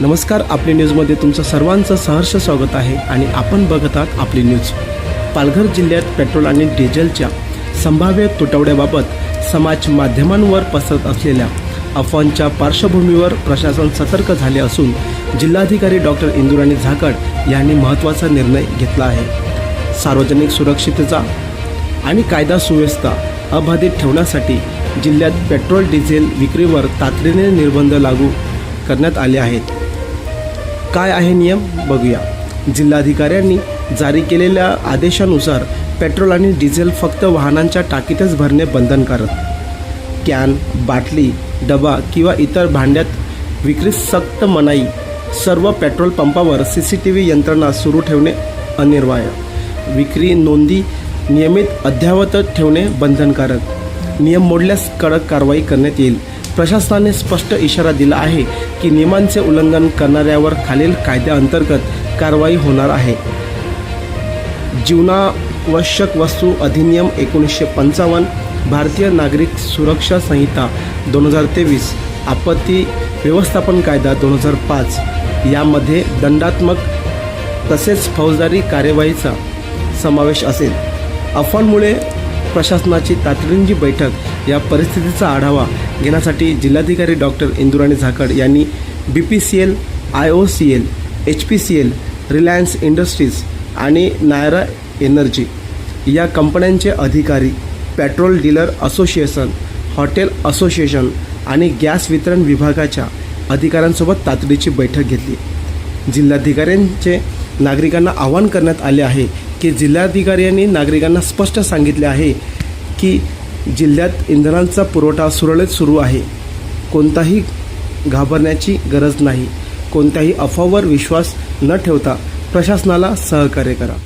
नमस्कार, आपली न्यूजमध्ये तुमचं सर्वांचं सहर्ष स्वागत आहे आणि आपण बघत आहात आपली न्यूज। पालघर जिल्ह्यात पेट्रोल आणि डिझेलच्या संभाव्य तुटवड्याबाबत समाज माध्यमांवर पसरत असलेल्या अफवांच्या पार्श्वभूमीवर प्रशासन सतर्क झाले असून जिल्हाधिकारी डॉक्टर इंदुराणी झाकड यांनी महत्त्वाचा निर्णय घेतला आहे। सार्वजनिक सुरक्षितता आणि कायदा सुव्यवस्था अबाधित ठेवण्यासाठी जिल्ह्यात पेट्रोल डिझेल विक्रीवर तातडीने निर्बंध लागू करण्यात आले आहेत। काय आहे नियम बघूया। जिल्हाधिकाऱ्यांनी जारी केलेल्या आदेशानुसार पेट्रोल आणि डिझेल फक्त वाहनांच्या टाकीतच भरणे बंधनकारक। कॅन, बाटली, डबा किंवा इतर भांड्यात विक्रीस सक्त मनाई। सर्व पेट्रोल पंपावर CCTV यंत्रणा सुरू ठेवणे अनिवार्य। विक्री नोंदी नियमित अद्ययावत ठेवणे बंधनकारक। नियम मोडल्यास कडक कारवाई करण्यात येईल। प्रशासनाने स्पष्ट इशारा दिला आहे की नियमांचे उल्लंघन करणाऱ्यावर खालील कायद्याअंतर्गत कारवाई होणार आहे। जीवनावश्यक वस्तू अधिनियम 1955, भारतीय नागरिक सुरक्षा संहिता 2023, आपत्ती व्यवस्थापन कायदा 2005 यामध्ये दंडात्मक तसेच फौजदारी कार्यवाहीचा समावेश असेल। अफवांमुळे प्रशासनाची तातडीची बैठक या परिस्थितीचा आढावा घेण्यासाठी जिल्हाधिकारी डॉक्टर इंदुराणी झाकड यांनी BPCL, IOCL, HPCL, Reliance industries आणि नायरा एनर्जी या कंपन्यांचे अधिकारी, petrol dealer association, hotel association आणि गॅस वितरण विभागाच्या अधिकाऱ्यांसोबत तातडीची बैठक घेतली। जिल्हाधिकाऱ्यांचे नागरिकांना आवाहन करण्यात आले आहे की जिल्हाधिकाऱ्यांनी नागरिकांना स्पष्ट सांगितले आहे की जिल्ह्यात इंधनांचा पुरवठा सुरळीत सुरू आहे। कोणताही घाबरण्याची गरज नाही। कोणत्याही अफवावर विश्वास न ठेवता प्रशासनाला सहकार्य करा।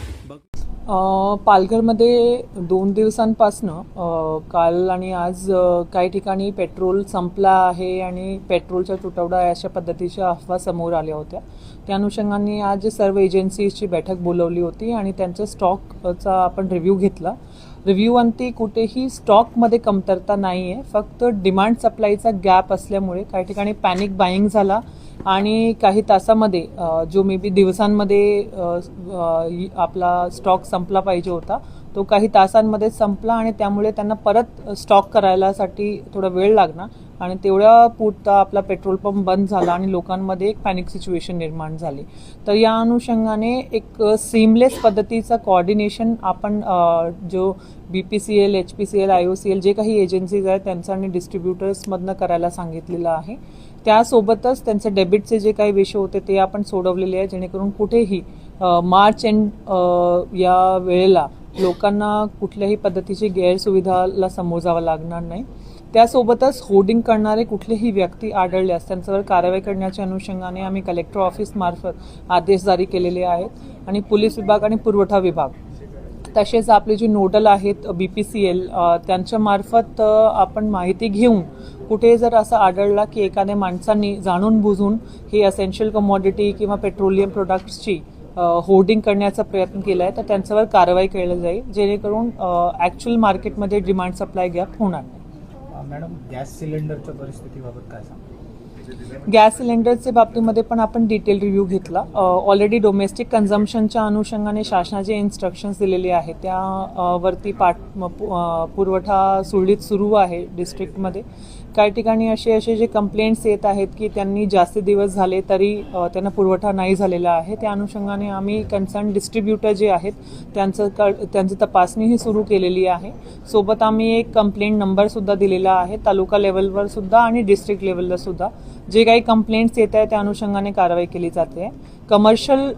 पालघरमध्ये 2 दिवसांपासनं काल आणि आज काही ठिकाणी पेट्रोल संपला आहे आणि पेट्रोलचा तुटवडा अशा पद्धतीच्या अफवा समोर आल्या होत्या। त्या अनुषंगाने आज सर्व एजन्सीजची बैठक बोलवली होती आणि त्यांच्या स्टॉकचा आपण रिव्ह्यू घेतला। रिव्ह्यूअंती कुठेही स्टॉकमध्ये कमतरता नाही आहे, फक्त डिमांड सप्लायचा गॅप असल्यामुळे काही ठिकाणी पॅनिक बाईंग झाला आणि काही तासामध्ये जो मे बी दिवसांमध्ये आपला स्टॉक संपला पाहिजे होता तो काही तासांमध्ये संपला आणि त्यामुळे त्यांना परत स्टॉक करायलासाठी थोडा वेळ लागला आणि तेवढ्या पुरता आपला पेट्रोल पंप बंद झाला आणि लोकांमध्ये एक पॅनिक सिच्युएशन निर्माण झाली। तर या अनुषंगाने एक सीमलेस पद्धतीचा कोऑर्डिनेशन आपण जो BPCL, HPCL, IOCL जे काही एजन्सीज आहेत त्यांचा आणि डिस्ट्रीब्युटर्समधनं करायला सांगितलेलं आहे। त्यासोबतच त्यांचे डेबिटचे जे काही विषय होते ते आपण सोडवलेले आहे, जेणेकरून कुठेही मार्च एंड या वेळेला लोकांना कुठल्याही पद्धतीची गैरसुविधाला समोर जावं लागणार नाही। त्यासोबतच होर्डिंग करणारे कुठलेही व्यक्ती आढळल्यास त्यांच्यावर कारवाई करण्याच्या अनुषंगाने आम्ही कलेक्टर ऑफिस मार्फत आदेश जारी केलेले आहेत आणि पोलीस विभाग आणि पुरवठा विभाग तसेच आपले जे नोडल आहेत BPCL त्यांच्या मार्फत आपण माहिती घेऊन कुठे जर असं आढळला की एखाद्या माणसांनी जाणून बुजून ही असेन्शियल कमॉडिटी किंवा पेट्रोलियम प्रोडक्ट्सची होर्डिंग करण्याचा प्रयत्न केला आहे तर त्यांच्यावर कारवाई केली जाईल, जेणेकरून ॲक्च्युअल मार्केटमध्ये डिमांड सप्लाय गॅप होणार नाही। मॅडम, गॅस सिलेंडरच्या परिस्थितीबाबत काय सांगा? गॅस सिलेंडरच्या बाबतीमध्ये पण आपण डिटेल रिव्ह्यू घेतला। ऑलरेडी डोमेस्टिक कन्झम्पशनच्या अनुषंगाने शासनाचे इन्स्ट्रक्शन्स दिलेले आहेत, त्यावरती पुरवठा सुरळीत सुरू आहे डिस्ट्रिक्टमध्ये। काही ठिकाणी असे जे कंप्लेंट्स येत आहेत की त्यांनी जास्त दिवस झाले तरी त्यांना पुरवठा नाही झालेला आहे, त्या अनुषंगाने आम्ही कन्सर्न डिस्ट्रीब्युटर जे आहेत त्यांची तपासणीही सुरू केलेली आहे। सोबत आम्ही एक कंप्लेंट नंबरसुद्धा दिलेला आहे तालुका लेवलवर सुद्धा आणि डिस्ट्रिक्ट लेवलला सुद्धा। जे काही कंप्लेंट्स येत आहेत त्या अनुषंगाने कारवाई केली जाते। कमर्शियल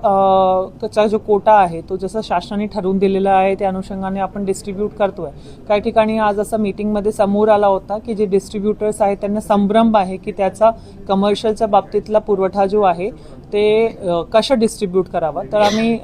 चा जो कोटा आहे तो जसं शासनाने ठरवून दिलेला आहे त्या अनुषंगाने आपण डिस्ट्रीब्यूट करतोय। काही ठिकाणी आज असं मीटिंगमध्ये समोर आला होता की जे डिस्ट्रीब्युटर्स आहेत त्यांना संभ्रम आहे की त्याचा कमर्शियलच्या बाबतीतला पुरवठा जो आहे ते कसं डिस्ट्रीब्यूट करावा। तर आम्ही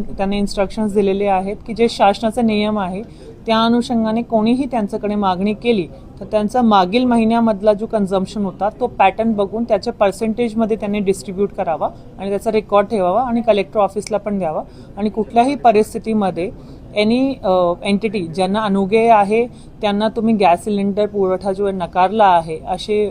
त्यांना इन्स्ट्रक्शन्स दिलेले आहेत की जे शासनाचे नियम आहे त्या अनुषंगाने कोणीही त्यांच्याकडे मागणी केली तर त्यांचा मागील महिन्यामधला जो कन्झम्पशन होता तो पॅटर्न बघून त्याच्या पर्सेंटेजमध्ये त्यांनी डिस्ट्रीब्यूट करावा आणि त्याचा रेकॉर्ड ठेवावा आणि कलेक्टर ऑफिसला पण द्यावा आणि कुठल्याही परिस्थितीमध्ये एनी एंटिटी ज्यांना अनुगे आहे त्यांना तुम्ही गॅस सिलेंडर पुरवठा जो नकारला आहे असे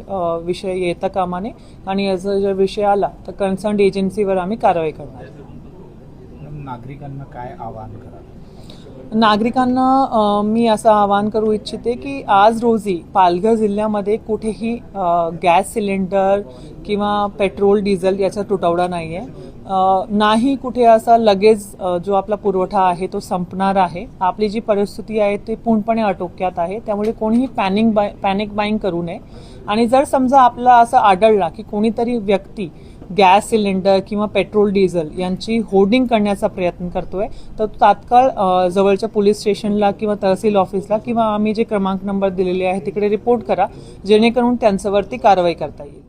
विषय येता कामा नये आणि याचा जर विषय आला तर कन्सर्न एजन्सीवर आम्ही कारवाई करणार. मॅडम, नागरिकांना काय आवाहन करा? नागरिकांना मी असं आवाहन करू इच्छिते की आज रोजी पालघर जिल्ह्यामध्ये कुठेही गॅस सिलेंडर किंवा पेट्रोल डिझेल याचा तुटवडा नाही आहे. नाही कुठे असा लगेच जो आपला पुरवठा आहे तो संपणार आहे. आपली जी परिस्थिती आहे ती पूर्णपणे आटोक्यात आहे. त्यामुळे कोणीही पॅनिक बाईंग करू नये. आणि जर समजा आपला असं आढळला की कोणीतरी व्यक्ती गॅस सिलेंडर किंवा पेट्रोल डिझेल यांची होर्डिंग करण्याचा प्रयत्न करतोय तर तात्काळ जवळच्या पोलीस स्टेशनला किंवा तहसील ऑफिसला किंवा आम्ही जे क्रमांक नंबर दिलेले आहे तिकडे रिपोर्ट करा, जेणेकरून त्यांच्यावरती कारवाई करता येईल.